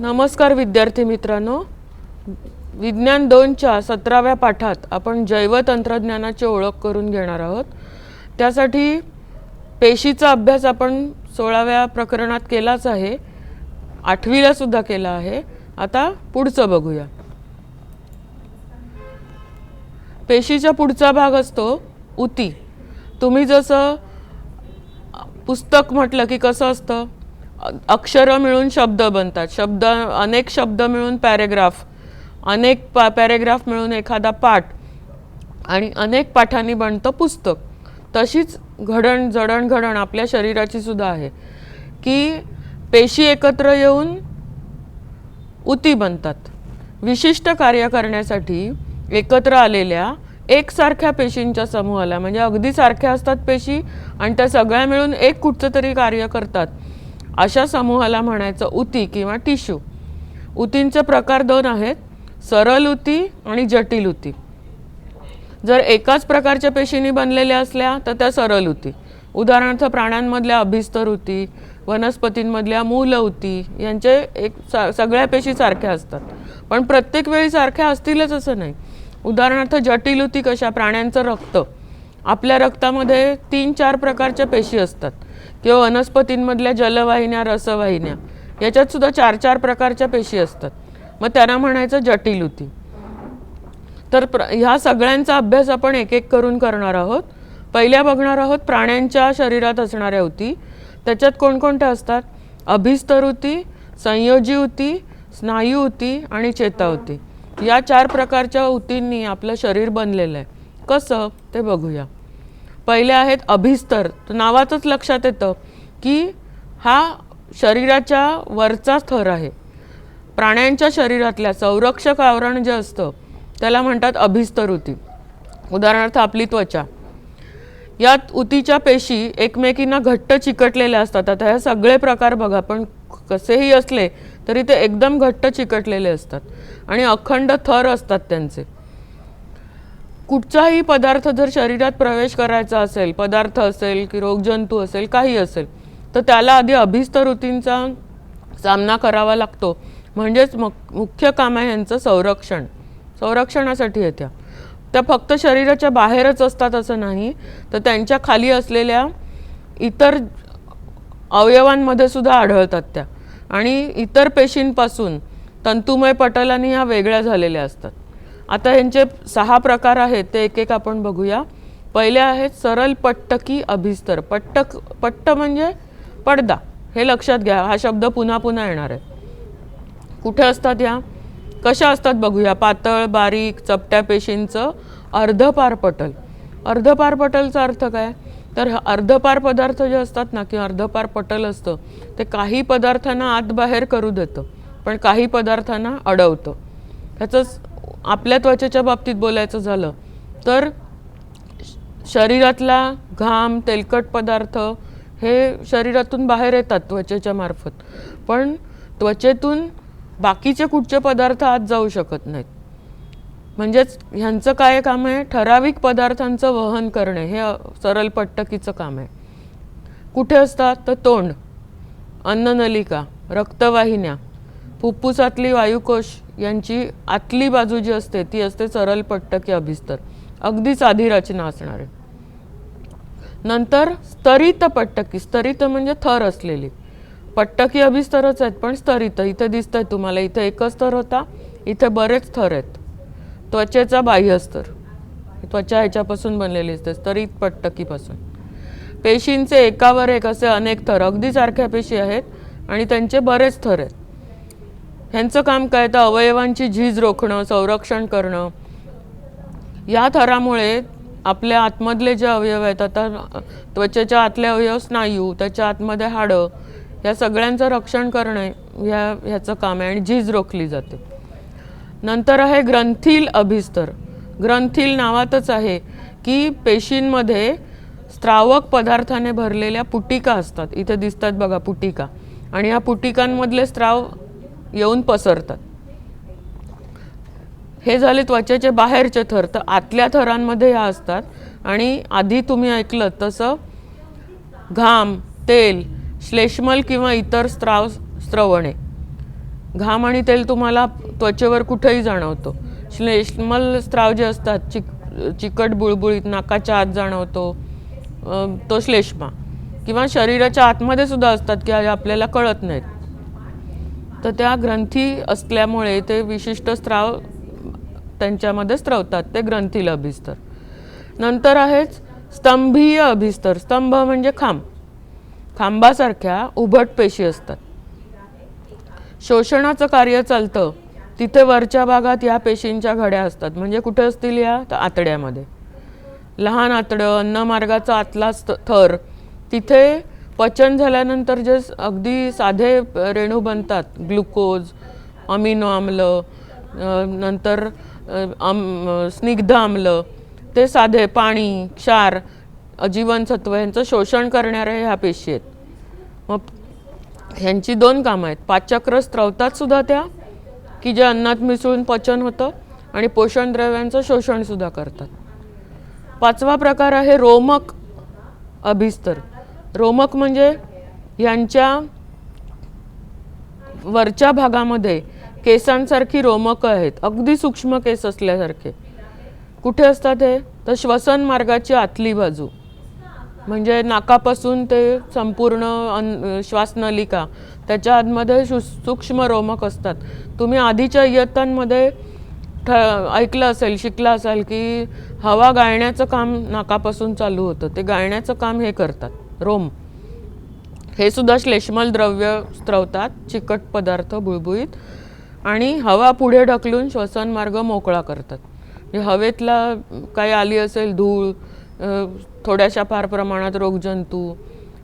नमस्कार विद्यार्थी मित्रांनो, विज्ञान 2च्या 17व्या पाठात आपण जैवतंत्रज्ञानाची ओळख करून घेणार आहोत। त्यासाठी पेशीचा अभ्यास आपण 16व्या प्रकरणात केलाच आहे, 8वीला सुद्धा केला आहे। आता पुढचं बघूया। पेशीचा पुढचा भाग असतो उती। तुम्ही जसं पुस्तक म्हटलं की कसं असतं, अक्षर मिळून शब्द बनतात, अनेक शब्द मिळून पॅरेग्राफ, अनेक पॅरेग्राफ मिळून एखादा पाठ आणि अनेक पाठांनी बनतं पुस्तक। तशीच जडणघडण आपल्या शरीराची सुद्धा आहे की पेशी एकत्र येऊन उती बनतात। विशिष्ट कार्य करण्यासाठी एकत्र आलेल्या एकसारख्या पेशींच्या समूहाला, म्हणजे अगदी सारख्या असतात पेशी आणि त्या सगळ्या मिळून एक कुठचं तरी कार्य करतात, अशा समूहाला म्हणायचं उती किंवा टिश्यू। उतींचे प्रकार 2 आहेत, सरल उती आणि जटिल उती। जर एकाच प्रकारच्या पेशींनी बनलेल्या असल्या तर त्या सरल उती, उदाहरणार्थ प्राण्यांमधल्या अभिस्तर उती, वनस्पतींमधल्या मूल उती यांचे सगळ्या पेशी सारख्या असतात, पण प्रत्येक वेळी सारख्या असतीलच असं नाही। उदाहरणार्थ जटिल उती कशा, प्राण्यांचं रक्त, आपल्या रक्तामध्ये 3-4 प्रकारच्या पेशी असतात, किंवा वनस्पतींमधल्या जलवाहिन्या, रसवाहिन्या याच्यात सुद्धा 4-4 प्रकारच्या पेशी असतात, मग त्यांना म्हणायचं जटिल उती। तर ह्या सगळ्यांचा अभ्यास आपण एक एक करून करणार आहोत। पहिल्या बघणार आहोत प्राण्यांच्या शरीरात असणाऱ्या उती। त्याच्यात कोणकोणत्या असतात, अभिस्तर उती, संयोजी उती, स्नायू उती आणि चेता उती। या 4 प्रकारच्या उतींनी आपलं शरीर बनलेलं आहे। कसं ते बघूया। पहिले आहेत अभिस्तर। नावातच लक्षात येतं की हा शरीराच्या वरचा थर आहे। प्राण्यांच्या शरीरातल्या संरक्षक आवरण जे असतं त्याला म्हणतात अभिस्तर उती। उदाहरणार्थ आपली त्वचा, यात उतीच्या पेशी एकमेकींना घट्ट चिकटलेल्या असतात। आता हे सगळे प्रकार बघा, पण कसेही असले तरी ते एकदम घट्ट चिकटलेले असतात आणि अखंड थर असतात त्यांचे। कुठचाही पदार्थ जर शरीरात प्रवेश करायचा असेल, पदार्थ असेल की रोगजंतू असेल, काही असेल, तर त्याला आधी अभिस्तर उतींचा सामना करावा लागतो। म्हणजेच मुख्य काम आहे यांचं संरक्षणासाठी येत्या। त्या फक्त शरीराच्या बाहेरच असतात असं नाही, तर त्यांच्या खाली असलेल्या इतर अवयवांमध्ये सुद्धा आढळतात त्या, आणि इतर पेशींपासून तंतुमय पटलांनी ह्या वेगळ्या झालेल्या असतात। आता यांचे 6 प्रकार आहेत, ते एक एक आपण बघूया। पहिले आहेत सरल पट्टकी अभिस्तर। पट्ट म्हणजे पडदा, हे लक्षात घ्या, हा शब्द पुन्हा पुन्हा येणार आहे। कुठे असतात या, कशा असतात बघूया। पातळ बारीक चपट्या पेशींचं अर्धपार पटल। अर्धपार पटलचा अर्थ काय, तर अर्धपार पदार्थ जे असतात ना, किंवा अर्धपार पटल असतं, ते काही पदार्थांना आत बाहेर करू देतं, पण काही पदार्थांना अडवतं। ह्याचंच आपल्या त्वचेच्या बाबतीत बोलायचं झालं तर शरीरातला घाम, तेलकट पदार्थ हे शरीरातून बाहेर येतात त्वचेच्या मार्फत, पण त्वचेतून बाकीचे कुठचे पदार्थ आत जाऊ शकत नाहीत। म्हणजेच ह्यांचं काय काम आहे, ठराविक पदार्थांचं वहन करणे, हे सरल पट्टकीचं काम आहे। कुठे असतात तर तोंड, अन्ननलिका, रक्तवाहिन्या, फुफ्फुसातली वायुकोश यांची आतली बाजू जी असते ती असते सरल पट्टकी अभिस्तर, अगदी साधी रचना असणारे। नंतर स्तरित पट्टकी। स्तरित म्हणजे थर असलेली, पट्टकी अभिस्तरच आहेत पण स्तरित। इथे दिसतंय तुम्हाला, इथे एकच थर होता, इथे बरेच थर आहेत। त्वचेचा बाह्यस्तर, त्वचा ह्याच्यापासून बनलेली असते, स्तरित पट्टकीपासून। पेशींचे एकावर एक असे अनेक थर, अगदी सारख्या पेशी आहेत आणि त्यांचे बरेच थर आहेत। ह्यांचं काम काय, तर अवयवांची झीज रोखणं, संरक्षण करणं। या थरामुळे आपल्या आतमधले जे अवयव आहेत, आता त्वचेच्या आतले अवयव स्नायू, त्याच्या आतमध्ये हाडं, या सगळ्यांचं रक्षण करणे ह्याचं काम आहे आणि झीज रोखली जाते। नंतर आहे ग्रंथील अभिस्तर। ग्रंथील नावातच आहे की पेशींमध्ये स्त्रावक पदार्थाने भरलेल्या पुटिका असतात। इथे दिसतात बघा पुटिका, आणि या पुटिकांमधले स्त्राव येऊन पसरतात। हे झाले त्वचेचे बाहेरचे थर। तर आतल्या थरांमध्ये ह्या असतात, आणि आधी तुम्ही ऐकलं तसं घाम, तेल, श्लेष्मल किंवा इतर स्त्रवणे घाम आणि तेल तुम्हाला त्वचेवर कुठेही जाणवतो. श्लेष्मल स्त्राव जे असतात, चिकट बुळबुळीत नाकाच्या आत जाणवतो, तो श्लेष्मा. किंवा शरीराच्या आतमध्ये सुद्धा असतात की आपल्याला कळत नाहीत. तर त्या ग्रंथी असल्यामुळे ते विशिष्ट स्त्राव त्यांच्यामध्ये स्त्रवतात, ते ग्रंथील अभिस्तर. नंतर आहेच स्तंभीय अभिस्तर. स्तंभ म्हणजे खांब. खांबासारख्या उभट पेशी असतात. शोषणाचं कार्य चालतं तिथे वरच्या भागात या पेशींच्या घड्या असतात. म्हणजे कुठे असतील या? तर आतड्यामध्ये. लहान आतडं, अन्नमार्गाचा आतला थर, तिथे पचन झाल्यानंतर जे अगदी साधे रेणू बनतात, ग्लुकोज, अमिनो आम्ल, नंतर स्निग्ध आम्ल, ते साधे पाणी, क्षार, जीवनसत्व यांचं शोषण करणाऱ्या ह्या पेशी आहेत. मग ह्यांची दोन कामं आहेत. पाचक्र स्त्रवतात सुद्धा त्या, की जे अन्नात मिसळून पचन होतं, आणि पोषण द्रव्यांचं शोषण सुद्धा करतात. पाचवा प्रकार आहे रोमक अभिस्तर. रोमक म्हणजे यांच्या वरच्या भागामध्ये केसांसारखी रोमक आहेत, अगदी सूक्ष्म केस असल्यासारखे. कुठे असतात हे? तर श्वसन मार्गाची आतली बाजू, म्हणजे नाकापासून ते संपूर्ण श्वासनलिका, त्याच्या आतमध्ये सूक्ष्म रोमक असतात. तुम्ही आधीच्या इयत्तांमध्ये ऐकलं असेल, शिकला असाल की हवा गाळण्याचं काम नाकापासून चालू होतं. ते गाळण्याचं काम हे करतात रोम. हे सुद्धा श्लेष्मल द्रव्य स्त्रवतात, चिकट पदार्थ बुळबुळीत, आणि हवा पुढे ढकलून श्वसन मार्ग मोकळा करतात. हवेतला काही आली असेल धूळ, थोड्याशा फार प्रमाणात रोगजंतू,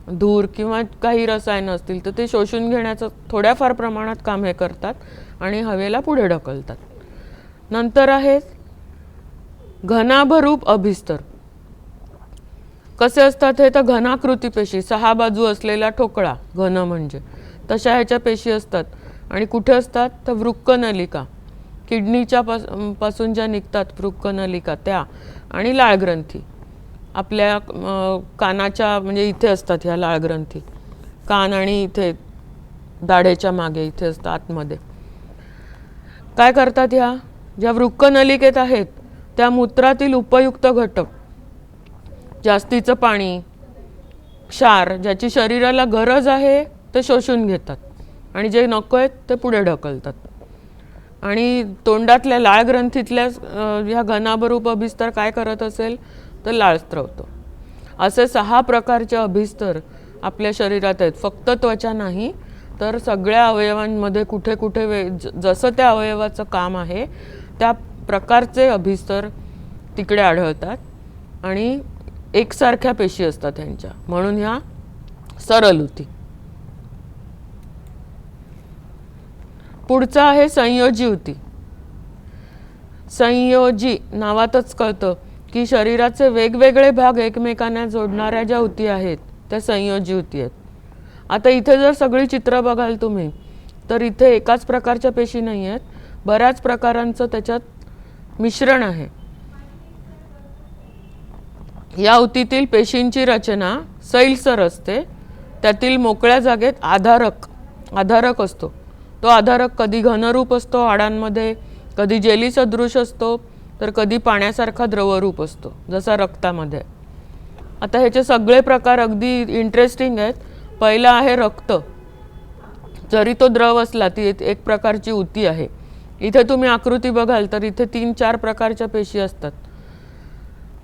धूर किंवा काही रसायनं असतील तर ते शोषून घेण्याचं थोड्याफार प्रमाणात काम हे करतात आणि हवेला पुढे ढकलतात. नंतर आहे घनाभरूप अभिस्तर. कसे असतात हे? तर घनाकृती पेशी, 6 बाजू असलेला ठोकळा, घन म्हणजे तशा ह्याच्या पेशी असतात. आणि कुठे असतात? तर वृक्कनलिका, किडनीच्या पासून ज्या निघतात वृक्कनलिका त्या, आणि लाळग्रंथी आपल्या कानाच्या म्हणजे इथे असतात ह्या लाळग्रंथी. कान आणि इथे दाढेच्या मागे इथे असतात आतमध्ये. काय करतात ह्या? ज्या वृक्कनलिकेत आहेत त्या मूत्रातील उपयुक्त घटक, जास्तीचं पाणी, क्षार, ज्याची शरीराला गरज आहे ते शोषून घेतात, आणि जे नको आहेत ते पुढे ढकलतात. आणि तोंडातल्या लाळ ग्रंथीतल्या ह्या घनाभरूप अभिस्तर काय करत असेल तर लाळ स्त्रवतो. असे 6 प्रकारचे अभिस्तर आपल्या शरीरात आहेत. फक्त त्वचा नाही तर सगळ्या अवयवांमध्ये कुठे कुठे जसं त्या अवयवाचं काम आहे त्या प्रकारचे अभिस्तर तिकडे आढळतात, आणि एकसारख्या पेशी असतात ह्यांच्या, म्हणून ह्या सरल ऊती. पुढचा आहे संयोजी ऊती. संयोजी नावातच कळतं की शरीराचे वेगवेगळे भाग एकमेकांना जोडणाऱ्या ज्या ऊती आहेत त्या संयोजी ऊती आहेत. आता इथे जर सगळी चित्र बघाल तुम्ही तर इथे एकाच प्रकारच्या पेशी नाही आहेत, बऱ्याच प्रकारांचं त्याच्यात मिश्रण आहे. या ऊतीतील पेशींची रचना सैलसर असते. त्यातील मोकळ्या जागेत आधारक असतो. तो आधारक कधी घनरूप असतो हाडांमध्ये, कधी जेली सदृश असतो, तर कधी पाण्यासारखा द्रवरूप असतो जसा रक्तामध्ये. आता ह्याचे सगळे प्रकार अगदी इंटरेस्टिंग आहेत. पहिला आहे रक्त. जरी तो द्रव असला ती एक प्रकारची ऊती आहे. इथे तुम्ही आकृती बघाल तर इथे 3-4 प्रकारच्या पेशी असतात.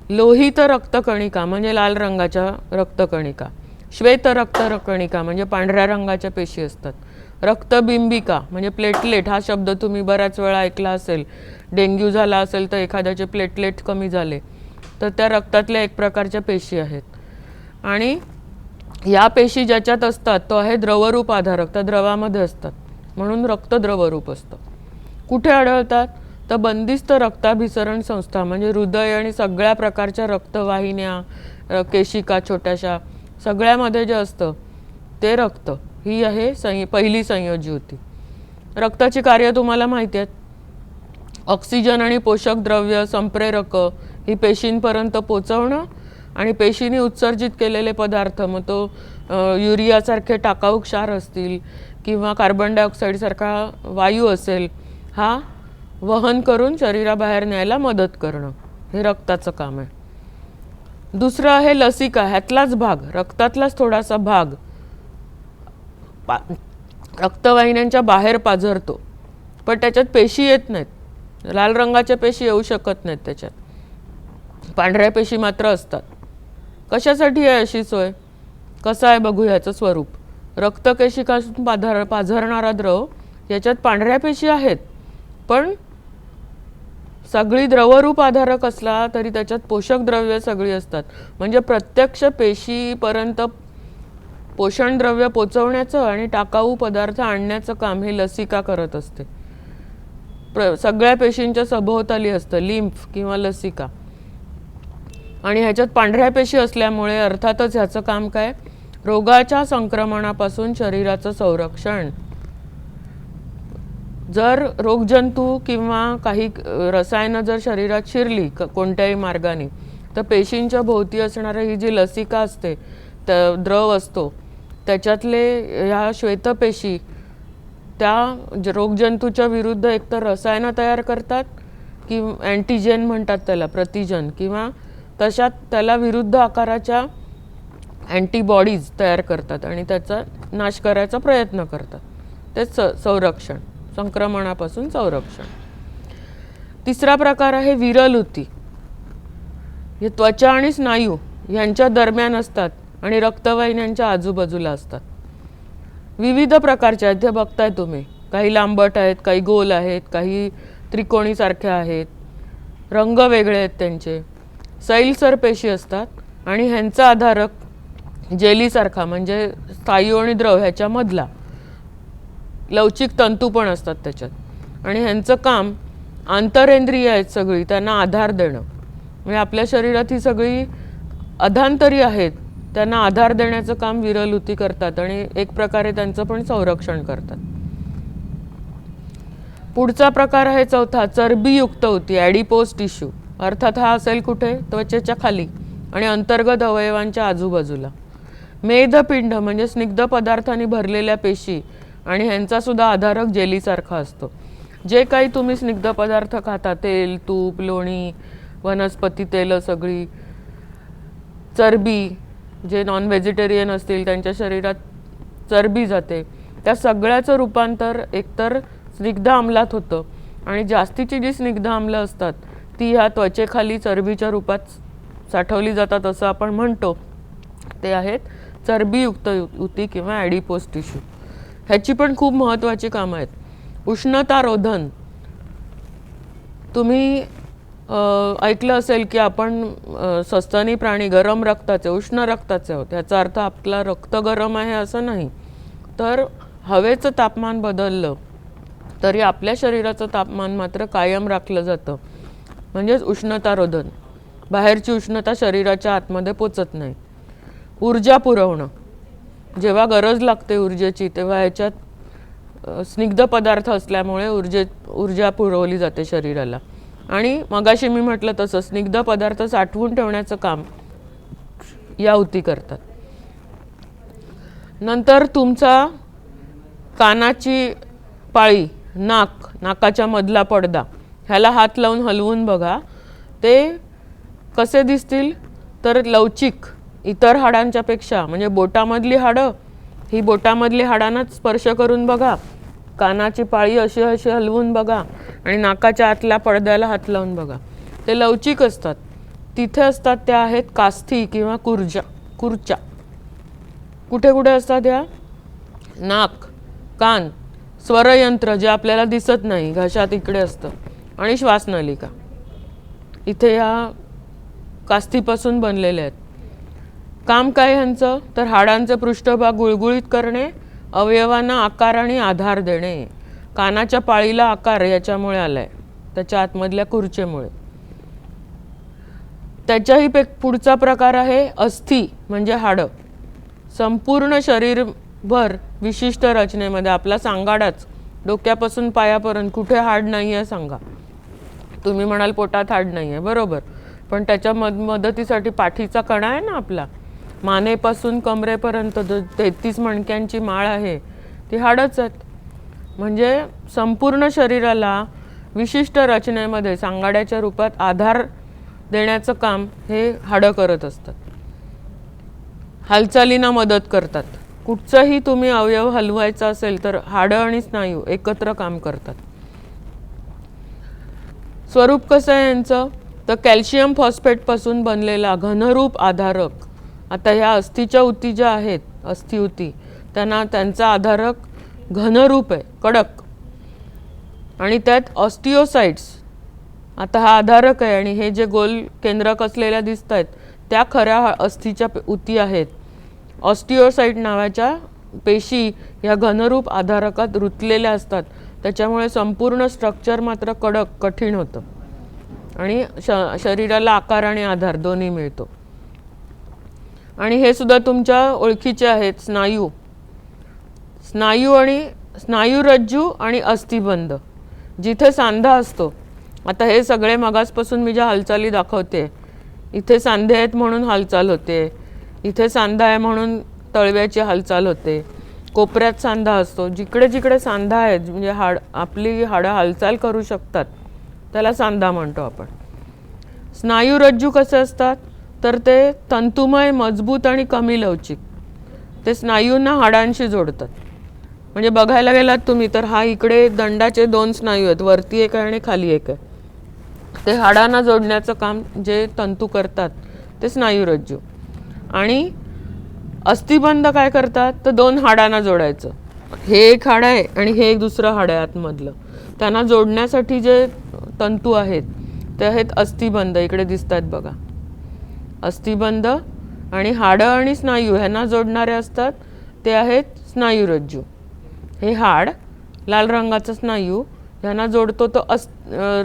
लोहित रक्तकणिका म्हणजे लाल रंगाच्या रक्तकणिका, श्वेत रक्तकणिका म्हणजे पांढऱ्या रंगाच्या पेशी असतात, रक्तबिंबिका म्हणजे प्लेटलेट, हा शब्द तुम्ही बऱ्याच वेळा ऐकला असेल. डेंग्यू झाला असेल तर एखाद्याचे प्लेटलेट कमी झाले तर त्या रक्तातल्या एक प्रकारच्या पेशी आहेत. आणि या पेशी ज्याच्यात असतात तो आहे द्रवरूप आधारक, त्या द्रवामध्ये असतात म्हणून रक्त द्रवरूप असतं. कुठे आढळतात? तर बंदिस्त रक्ताभिसरण संस्था म्हणजे हृदय आणि सगळ्या प्रकारच्या रक्तवाहिन्या, केशिका छोट्याशा, सगळ्यामध्ये जे असतं ते रक्त, ही आहे पहिली संयोजी ऊती. रक्ताची कार्य तुम्हाला माहिती आहेत. ऑक्सिजन आणि पोषक द्रव्य, संप्रेरक ही पेशींपर्यंत पोचवणं, आणि पेशीने उत्सर्जित केलेले पदार्थ, मग तो युरियासारखे टाकाऊ क्षार असतील किंवा कार्बन डायऑक्साईड सारखा वायू असेल, हा वहन करून शरीराबाहेर न्यायला मदत करणं, हे रक्ताचं काम आहे. दुसरं आहे लसिका. ह्यातलाच भाग, रक्तातलाच थोडासा भाग रक्तवाहिन्यांच्या बाहेर पाझरतो, पण त्याच्यात पेशी येत नाहीत. लाल रंगाच्या पेशी येऊ शकत नाहीत त्याच्यात, पांढऱ्या पेशी मात्र असतात. कशासाठी आहे अशी सोय? कसं आहे बघू ह्याचं स्वरूप. रक्तकेशिकातून पाझरणारा द्रव, याच्यात पांढऱ्या पेशी आहेत, पण सगळी द्रवरूप आधारक असला तरी त्याच्यात पोषक द्रव्य सगळी असतात. म्हणजे प्रत्यक्ष पेशीपर्यंत पोषण द्रव्य पोचवण्याचं आणि टाकाऊ पदार्थ आणण्याचं काम हे लसिका करत असते. सगळ्या पेशींच्या सभोवताली असतं लिम्फ किंवा लसिका. आणि ह्याच्यात पांढऱ्या पेशी असल्यामुळे अर्थातच ह्याचं काम काय? रोगाच्या संक्रमणापासून शरीराचं संरक्षण. जर रोगजंतू किंवा काही रसायनं जर शरीरात शिरली कोणत्याही मार्गाने, तर पेशींच्या भोवती असणारी ही जी लसिका असते, द्रव असतो, त्याच्यातले ह्या श्वेतपेशी त्या रोगजंतूच्या विरुद्ध एकतर रसायनं तयार करतात, किंवा अँटीजेन म्हणतात त्याला, प्रतिजन, किंवा तशात त्याला विरुद्ध आकाराच्या अँटीबॉडीज तयार करतात आणि त्याचा नाश करायचा प्रयत्न करतात. ते संरक्षण, संक्रमणापासून संरक्षण. तिसरा प्रकार आहे विरल ऊती. हे त्वचा आणि स्नायू यांच्या दरम्यान असतात आणि रक्तवाहिन्यांच्या आजूबाजूला असतात. विविध प्रकारच्या आहेत, हे बघताय तुम्ही. काही लांबट आहेत, काही गोल आहेत, काही त्रिकोणी सारख्या आहेत, रंग वेगळे आहेत त्यांचे. सैलसर पेशी असतात आणि ह्यांचा आधारक जेलीसारखा, म्हणजे स्थायू आणि द्रव ह्याच्यामधला लवचिक तंतू पण असतात त्याच्यात. आणि ह्यांचं काम आंतरेंद्रिय आहेत सगळी, त्यांना आधार देणं. म्हणजे आपल्या शरीरात ही सगळी अधांतरी आहेत, त्यांना आधार देण्याचं काम विरल ऊती करतात आणि एक प्रकारे त्यांचं पण संरक्षण करतात. पुढचा प्रकार आहे चौथा, चरबीयुक्त ऊती, ॲडिपोज टिश्यू. अर्थात हा असेल कुठे? त्वचेच्या खाली आणि अंतर्गत अवयवांच्या आजूबाजूला. मेदपिंड म्हणजे स्निग्ध पदार्थांनी भरलेल्या पेशी आणि ह्यांचा सुद्धा आधारक जेलीसारखा असतो. जे काही तुम्ही स्निग्ध पदार्थ खाता, तेल, तूप, लोणी, वनस्पती तेलं सगळी, चरबी, जे नॉन व्हेजिटेरियन असतील त्यांच्या शरीरात चरबी जाते, त्या सगळ्याचं रूपांतर एकतर स्निग्ध आम्लात होतं आणि जास्तीची जी स्निग्ध आम्ल असतात ती ह्या त्वचेखाली चरबीच्या रूपात साठवली जातात असं आपण म्हणतो. ते आहेत चरबीयुक्त ऊती किंवा ॲडिपोज टिश्यू. ह्याची पण खूप महत्त्वाची कामं आहेत. उष्णतारोधन. तुम्ही ऐकलं असेल की आपण सस्तनी प्राणी, गरम रक्ताचे, उष्ण रक्ताचे आहोत. याचा अर्थ आपला रक्त गरम आहे असं नाही, तर हवेचं तापमान बदललं तरी आपल्या शरीराचं तापमान मात्र कायम राखलं जातं. म्हणजेच उष्णतारोधन. बाहेरची उष्णता शरीराच्या आतमध्ये पोचत नाही. ऊर्जा पुरवणं. जेव्हा गरज लागते ऊर्जेची तेव्हा ह्याच्यात स्निग्ध पदार्थ असल्यामुळे ऊर्जा पुरवली जाते शरीराला. आणि मगाशी मी म्हटलं तसं स्निग्ध पदार्थ साठवून ठेवण्याचं काम या ऊती करतात. नंतर तुमचा कानाची पाळी, नाकाच्या मधला पडदा, ह्याला हात लावून हलवून बघा. ते कसे दिसतील? तर लवचिक, इतर हाडांच्या पेक्षा. म्हणजे बोटामधली हाडं, ही बोटामधली हाडांनाच स्पर्श करून बघा. कानाची पाळी अशी अशी हलवून बघा आणि नाकाच्या आतल्या पडद्याला हात लावून बघा. ते लवचिक असतात. तिथे असतात त्या आहेत कास्थी किंवा कुर्च्या. कुठे कुठे असतात या? नाक, कान, स्वरयंत्र जे आपल्याला दिसत नाही, घशात इकडे असतं, आणि श्वासनलिका इथे या कास्थीपासून बनलेले आहेत. काम काय ह्यांचं? तर हाडांचे पृष्ठभाग गुळगुळीत करणे, अवयवांना आकार आणि आधार देणे. कानाच्या पाळीला आकार याच्यामुळे आलाय, त्याच्या आतमधल्या कुर्चेमुळे. त्याच्याही पुढचा प्रकार आहे अस्थी म्हणजे हाडं. संपूर्ण शरीरभर विशिष्ट रचनेमध्ये. आपला सांगाडाच, डोक्यापासून पायापर्यंत कुठे हाड नाही आहे सांगा? तुम्ही म्हणाल पोटात हाड नाही आहे, बरोबर, पण त्याच्या मदतीसाठी पाठीचा कणा आहे ना आपला, मानेपासून कमरेपर्यंत 33 मणक्यांची माळ आहे, ती हाडच आहेत. म्हणजे संपूर्ण शरीराला विशिष्ट रचनेमध्ये सांगाड्याच्या रूपात आधार देण्याचं काम हे हाडं करत असतात. हालचालींना मदत करतात. कुठचाही तुम्ही अवयव हलवायचा असेल तर हाडं आणि स्नायू एकत्र काम करतात. स्वरूप कसं आहे यांचं, तर कॅल्शियम फॉस्फेटपासून बनलेला घनरूप आधारक. आता ह्या अस्थिच्या उती ज्या आहेत, अस्थि उती, त्यांचा आधारक घनरूप आहे, कडक. आणि त्यात ऑस्टिओसाइट्स, आता हा आधारक आहे आणि हे जे गोल केंद्रक असलेल्या दिसत आहेत त्या खऱ्या अस्थीच्या उती आहेत. ऑस्टिओसाइट नावाच्या पेशी ह्या घनरूप आधारकात रुतलेल्या असतात. त्याच्यामुळे संपूर्ण स्ट्रक्चर मात्र कडक, कठीण होतं आणि शरीराला आकार आणि आधार दोन्ही मिळतो. आणि हे सुद्धा तुमच्या ओळखीचे आहेत, स्नायू. स्नायुरज्जू आणि अस्थिबंध. जिथे सांधा असतो, आता हे सगळे मगासपासून मी ज्या हालचाली दाखवते, इथे सांधे आहेत म्हणून हालचाल होते, इथे सांधा आहे म्हणून तळव्याची हालचाल होते, कोपऱ्यात सांधा असतो. जिकडे जिकडे सांधा आहे, म्हणजे आपली हाडं हालचाल करू शकतात, त्याला सांधा म्हणतो आपण. स्नायुरज्जू कसे असतात, तर ते तंतुमय, मजबूत आणि कमी लवचिक. ते स्नायूंना हाडांशी जोडतात. म्हणजे बघायला गेलात तुम्ही तर हा इकडे दंडाचे 2 स्नायू आहेत, वरती एक आहे आणि खाली एक आहे. ते हाडांना जोडण्याचं काम जे तंतू करतात ते स्नायुरज्जू. आणि अस्थिबंध काय करतात, तर 2 हाडांना जोडायचं. हे एक हाड आहे आणि हे एक दुसरं हाड आहे आतमधलं. त्यांना जोडण्यासाठी जे तंतू आहेत ते आहेत अस्थिबंध. इकडे दिसतात बघा, अस्थिबंध. आणि हाडं आणि स्नायू ह्यांना जोडणारे असतात ते आहेत स्नायुरज्जू. हे हाड, लाल रंगाचा स्नायू, ह्यांना जोडतो तो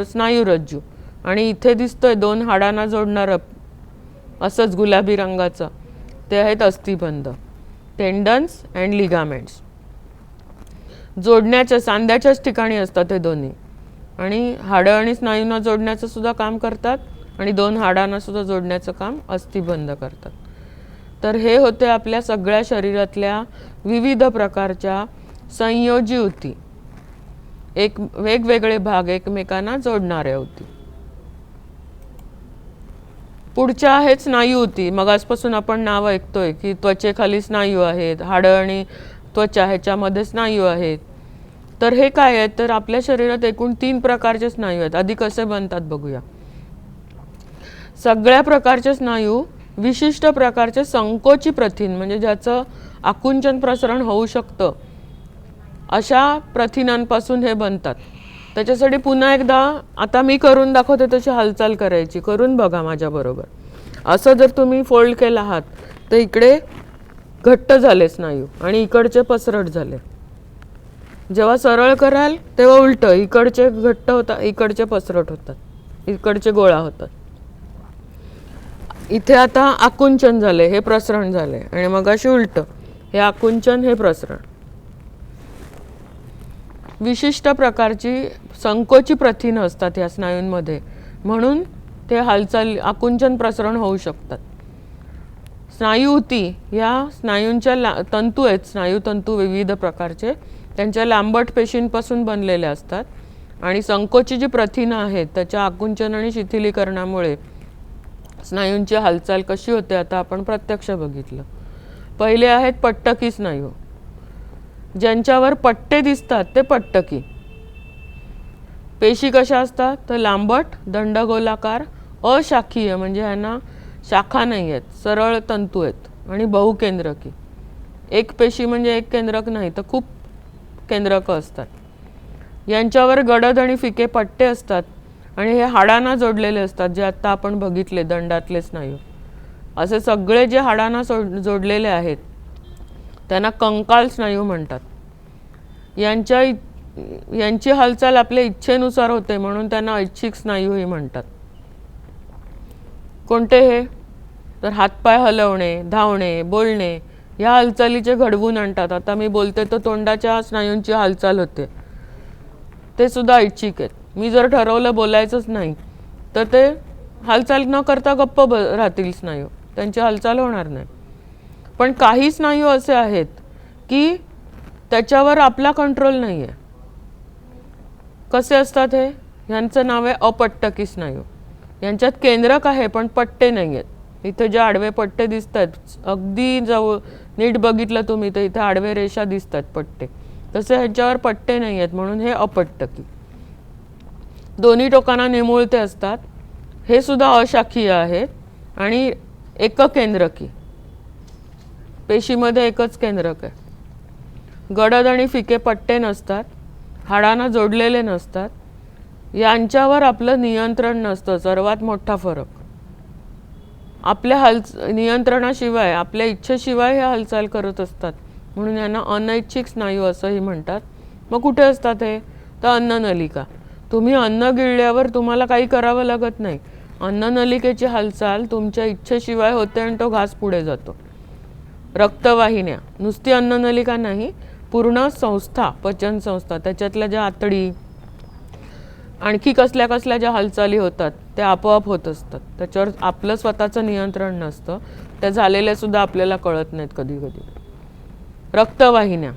स्नायुरज्जू. आणि इथे दिसतोय 2 हाडांना जोडणारं असंच गुलाबी रंगाचं, ते आहेत अस्थिबंध, टेंडन्स अँड लिगामेंट्स. जोडण्याच्या सांध्याच्याच ठिकाणी असतात हे दोन्ही. आणि हाडं आणि स्नायूंना जोडण्याचं सुद्धा काम करतात आणि 2 हाडांना सुद्धा जोडण्याचं काम अस्थिबंध करतात. तर हे होते आपल्या सगळ्या शरीरातल्या विविध प्रकारच्या संयोजी उती, एक वेगवेगळे भाग एकमेकांना जोडणाऱ्या उती. पुढच्या आहेत स्नायू उती. मगासपासून आपण नाव ऐकतोय की त्वचेखाली स्नायू आहेत, हाडं आणि त्वचा ह्याच्यामध्ये स्नायू आहेत. तर हे काय आहेत, तर आपल्या शरीरात एकूण 3 प्रकारचे स्नायू आहेत. आधी कसे बनतात बघूया. सगळ्या प्रकारचे स्नायू विशिष्ट प्रकारचे संकोची प्रथिन, म्हणजे ज्याचं आकुंचन प्रसरण होऊ शकतं, अशा प्रथिनांपासून हे बनतात. त्याच्यासाठी पुन्हा एकदा आता मी करून दाखवते तशी हालचाल करायची. करून बघा माझ्याबरोबर. असं जर तुम्ही फोल्ड केला आहात तर इकडे घट्ट झाले स्नायू आणि इकडचे पसरट झाले. जेव्हा सरळ कराल तेव्हा उलटं, इकडचे घट्ट होतात, इकडचे पसरट होतात, इकडचे गोळा होतात. इथे आता आकुंचन झाले, हे प्रसरण झाले, आणि मग अशी उलटं, हे आकुंचन, हे प्रसरण. विशिष्ट प्रकारची संकोची प्रथिनं असतात या स्नायूंमध्ये, म्हणून ते हालचाल, आकुंचन प्रसरण होऊ शकतात. स्नायू उती या स्नायूंच्या तंतू आहेत, स्नायूतंतू विविध प्रकारचे, त्यांच्या लांबट पेशींपासून बनलेले असतात. आणि संकोची जी प्रथिनं आहेत त्याच्या आकुंचन आणि शिथिलीकरणामुळे स्नायूंची हालचाल कशी होते आता आपण प्रत्यक्ष बघितलं. पहिले आहेत पट्टकी स्नायू. ज्यांच्यावर पट्टे दिसतात ते पट्टकी. पेशी कशा असतात, तर लांबट, दंडगोलाकार, अशाखीय, म्हणजे ह्यांना शाखा नाही आहेत, सरळ तंतू आहेत, आणि बहुकेंद्रकी. एक पेशी म्हणजे एक केंद्रक नाही तर खूप केंद्रकं असतात. यांच्यावर गडद आणि फिके पट्टे असतात आणि हे हाडांना जोडलेले असतात, जे आता आपण बघितले दंडातले स्नायू. असे सगळे जे हाडांना जोडलेले आहेत त्यांना कंकाल स्नायू म्हणतात. यांची हालचाल आपल्या इच्छेनुसार होते म्हणून त्यांना ऐच्छिक स्नायूही म्हणतात. कोणते हे, तर हातपाय हलवणे, धावणे, बोलणे या हालचालीचे घडवून आणतात. आता मी बोलते तर तोंडाच्या स्नायूंची हालचाल होते, ते सुद्धा ऐच्छिक आहेत. मी जर ठरवलं बोलायचंच नाही तर ते हालचाल न करता गप्प राहतील स्नायू, त्यांची हालचाल होणार नाही. पण काही स्नायू असे आहेत की त्याच्यावर आपला कंट्रोल नाही आहे. कसे असतात हे? ह्यांचं नाव आहे अपट्टकी स्नायू. यांच्यात केंद्रक आहे पण पट्टे नाही आहेत. इथे जे आडवे पट्टे दिसतात अगदी जवळ नीट बघितलं तुम्ही तर इथे आडवे रेषा दिसतात पट्टे, तसे ह्याच्यावर पट्टे नाही आहेत म्हणून हे अपट्टकी. दोन्ही टोकांना निमुळते असतात. हे सुद्धा अशाखीय आहेत आणि एककेंद्रकी. पेशीमध्ये एकच केंद्रक आहे. गडद आणि फिके पट्टे नसतात, हाडांना जोडलेले नसतात. यांच्यावर आपलं नियंत्रण नसतं. सर्वात मोठा फरक. आपल्या नियंत्रणाशिवाय आपल्या इच्छेशिवाय हे हालचाल करत असतात म्हणून यांना अनैच्छिक स्नायू असंही म्हणतात. मग कुठे असतात हे? तर अन्ननलिका. तुम्ही अन्न गिळल्यावर तुम्हाला काही करावं लागत नाही. अन्ननलिकेची हालचाल तुमच्या इच्छेशिवाय होते आणि तो घास पुढे जातो. रक्तवाहिन्या, नुसती अन्ननलिका नाही, पूर्ण संस्था, पचन संस्था, त्याच्यातल्या ज्या आतडी आणखी कसल्या कसल्या ज्या हालचाली होतात त्या आपोआप होत असतात. त्याच्यावर आपलं स्वतःचं नियंत्रण नसतं. त्या झालेल्या सुद्धा आपल्याला कळत नाहीत कधी कधी. रक्तवाहिन्या,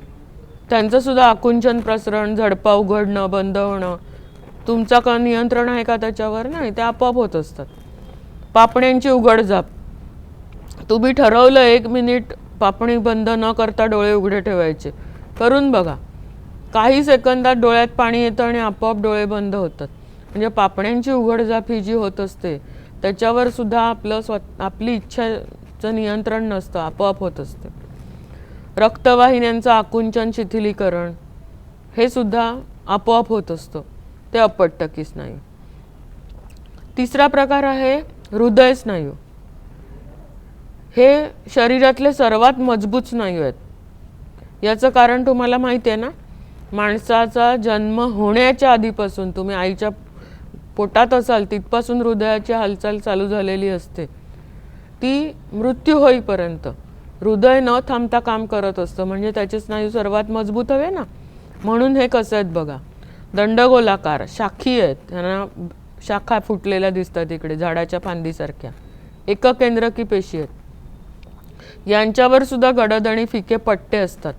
त्यांचं सुद्धा आकुंचन, प्रसरण, झडपा, उघडणं, बंद होणं, तुमचा का नियंत्रण आहे का त्याच्यावर? नाही, ते आपोआप होत असतात. पापण्यांची उघडझाप, तुम्ही ठरवलं 1 मिनिट पापणी बंद न करता डोळे उघडे ठेवायचे, करून बघा. काही सेकंदात डोळ्यात पाणी येतं आणि आपोआप डोळे बंद होतात. म्हणजे पापण्यांची उघडझाप ही जी होत असते त्याच्यावर सुद्धा आपली इच्छाचं नियंत्रण नसतं, आपोआप होत असते. रक्तवाहिन्यांचं आकुंचन, शिथिलीकरण हे सुद्धा आपोआप होत असतं. ते अपट्टकी स्नायू. तिसरा प्रकार आहे हृदय स्नायू. हे शरीरातले सर्वात मजबूत स्नायू आहेत. याचं कारण तुम्हाला माहिती आहे ना? माणसाचा जन्म होण्याच्या आधीपासून, तुम्ही आईच्या पोटात असाल तिथपासून हृदयाची हालचाल चालू झालेली असते. ती मृत्यू होईपर्यंत हृदय न थांबता काम करत असतं. म्हणजे त्याचे स्नायू सर्वात मजबूत हवे ना. म्हणून हे कसे आहेत बघा, दंडगोलाकार, शाखीय आहेत. त्यांना शाखा फुटलेल्या दिसतात इकडे झाडाच्या फांदीसारख्या. एककेंद्रकी पेशी आहेत. यांच्यावर सुद्धा गडद आणि फिके पट्टे असतात.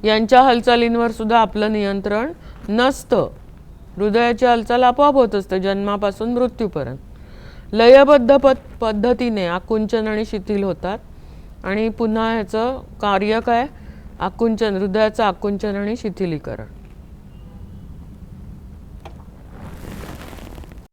यांच्या हालचालींवर सुद्धा आपलं नियंत्रण नसतं. हृदयाची हालचाल आपोआप होत असते जन्मापासून मृत्यूपर्यंत. लयबद्ध पद्धतीने आकुंचन आणि शिथिल होतात. आणि पुन्हा ह्याचं कार्य काय? आकुंचन, हृदयाचं आकुंचन आणि शिथिलीकरण.